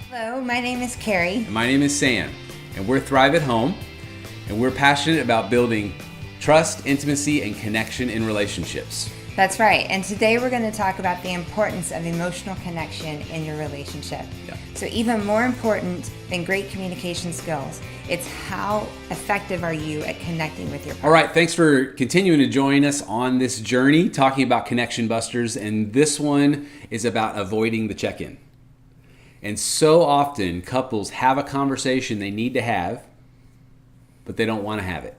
Hello, my name is Carrie. And my name is Sam, and we're Thrive at Home, and we're passionate about building trust, intimacy, and connection in relationships. That's right, and today we're going to talk about the importance of emotional connection in your relationship. Yeah. So even more important than great communication skills, it's how effective are you at connecting with your partner. All right, thanks for continuing to join us on this journey, talking about connection busters, and this one is about avoiding the check-in. And so often, couples have a conversation they need to have, but they don't want to have it,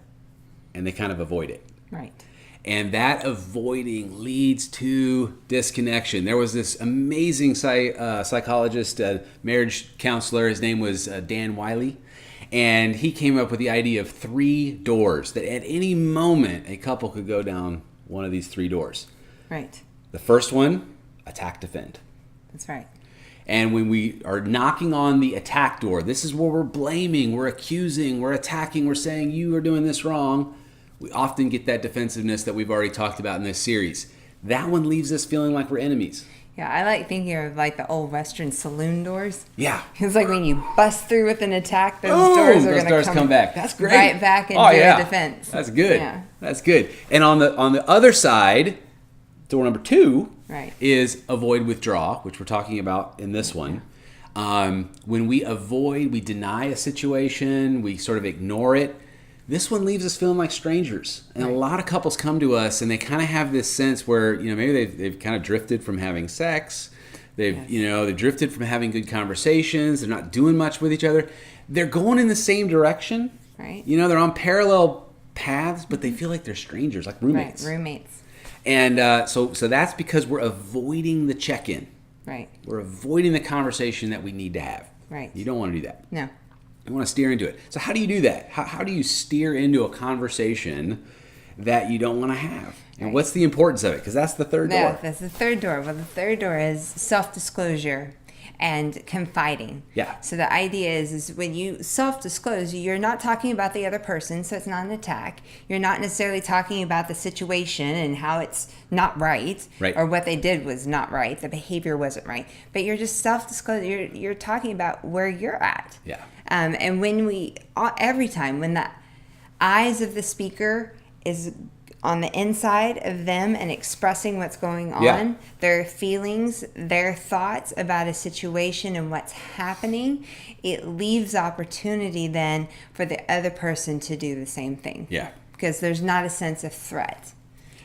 and they kind of avoid it. Right. And that avoiding leads to disconnection. There was this amazing psychologist, marriage counselor. His name was Dan Wiley. And he came up with the idea of 3 doors, that at any moment a couple could go down one of these 3 doors. Right. The first one, attack, defend. That's right. And when we are knocking on the attack door, this is where we're blaming, we're accusing, we're attacking, we're saying you are doing this wrong. We often get that defensiveness that we've already talked about in this series. That one leaves us feeling like we're enemies. Yeah, I like thinking of like the old Western saloon doors. Yeah. It's like when you bust through with an attack, those doors are going to come back. That's great. Right back into a defense. That's good. Yeah. That's good. And on the other side, door number 2 is avoid, withdraw, which we're talking about in this one. When we avoid, we deny a situation, we sort of ignore it. This one leaves us feeling like strangers. And a lot of couples come to us and they kind of have this sense where, maybe they've kind of drifted from having sex. They've drifted from having good conversations. They're not doing much with each other. They're going in the same direction. Right. They're on parallel paths, but they feel like they're strangers, like roommates. Right, roommates. And so that's because we're avoiding the check-in. Right. We're avoiding the conversation that we need to have. Right. You don't want to do that. No. You want to steer into it. So how do you do that? How do you steer into a conversation that you don't want to have? And what's the importance of it? Because that's the third door. Yeah, that's the third door. Well, the third door is self-disclosure and confiding. Yeah. So the idea is when you self-disclose, you're not talking about the other person, so it's not an attack. You're not necessarily talking about the situation and how it's not right. Or what they did was not right. The behavior wasn't right. But you're just self-disclosing. You're talking about where you're at. Yeah. And when every time when the eyes of the speaker is on the inside of them and expressing what's going on, their feelings, their thoughts about a situation and what's happening, it leaves opportunity then for the other person to do the same thing. Yeah. Because there's not a sense of threat,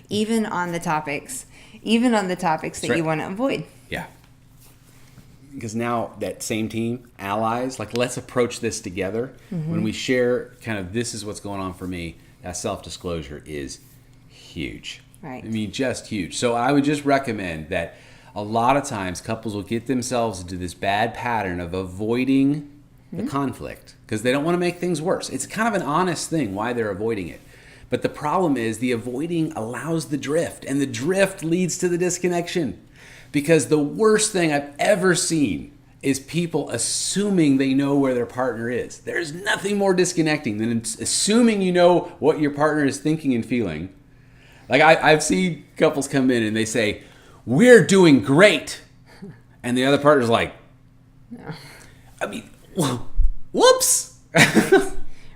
even on the topics that you want to avoid. Yeah. Because now that same team, allies, like let's approach this together. Mm-hmm. When we share kind of this is what's going on for me, that self-disclosure is huge. Right. I mean, just huge. So I would just recommend that a lot of times couples will get themselves into this bad pattern of avoiding the conflict because they don't want to make things worse. It's kind of an honest thing why they're avoiding it. But the problem is the avoiding allows the drift, and the drift leads to the disconnection. Because the worst thing I've ever seen is people assuming they know where their partner is. There's nothing more disconnecting than assuming you know what your partner is thinking and feeling. Like I've seen couples come in and they say, "We're doing great," and the other partner's like, "No." I mean, whoops.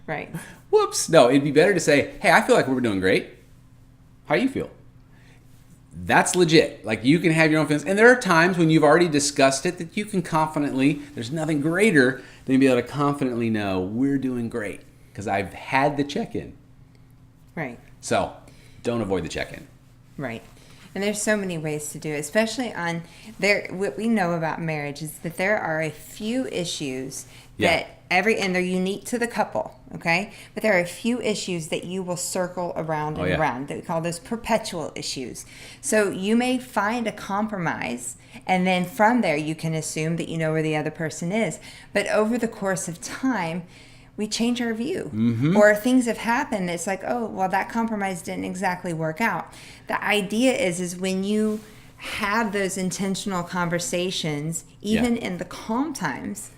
Right. Whoops. No, it'd be better to say, "Hey, I feel like we're doing great. How do you feel?" That's legit. Like you can have your own feelings. And there are times when you've already discussed it that you can confidently, there's nothing greater than being able to confidently know we're doing great because I've had the check-in. Right. So don't avoid the check-in. Right. And there's so many ways to do it, especially on what we know about marriage is that there are a few issues that and they're unique to the couple, okay? But there are a few issues that you will circle around and around that we call those perpetual issues. So you may find a compromise, and then from there you can assume that you know where the other person is. But over the course of time, we change our view. Mm-hmm. Or things have happened that's like, oh, well, that compromise didn't exactly work out. The idea is when you have those intentional conversations, even in the calm times,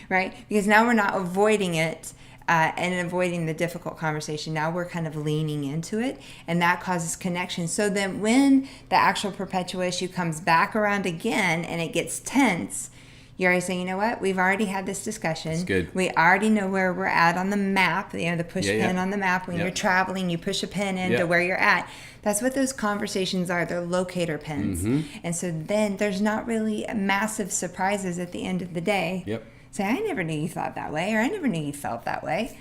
right? Because now we're not avoiding it and avoiding the difficult conversation. Now we're kind of leaning into it, and that causes connection. So then when the actual perpetual issue comes back around again and it gets tense, You already say, you know what? We've already had this discussion. That's good. We already know where we're at on the map. You know, the push pin on the map. When Yep. you're traveling, you push a pin into where you're at. That's what those conversations are. They're locator pins. And so then there's not really massive surprises at the end of the day. Yep. Say, I never knew you thought that way, or I never knew you felt that way.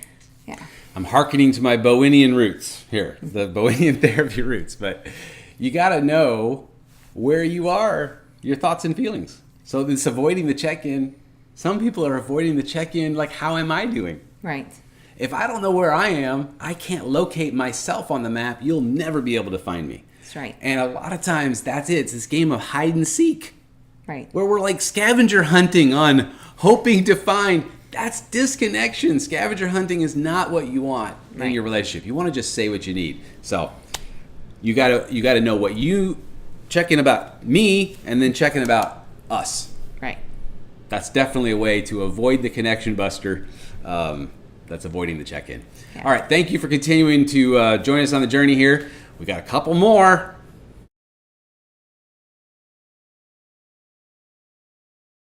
Yeah. I'm hearkening to my Bowenian roots here, the Bowenian therapy roots. But you got to know where you are, your thoughts and feelings. So this avoiding the check-in, some people are avoiding the check-in like, how am I doing? Right. If I don't know where I am, I can't locate myself on the map. You'll never be able to find me. That's right. And a lot of times that's it. It's this game of hide and seek. Right. Where we're like scavenger hunting on hoping to find. That's disconnection. Scavenger hunting is not what you want in your relationship. You want to just say what you need. So you gotta know what you check in about me and then check in about us. Right. That's definitely a way to avoid the connection buster. That's avoiding the check-in. Yeah. All right. Thank you for continuing to join us on the journey here. We got a couple more.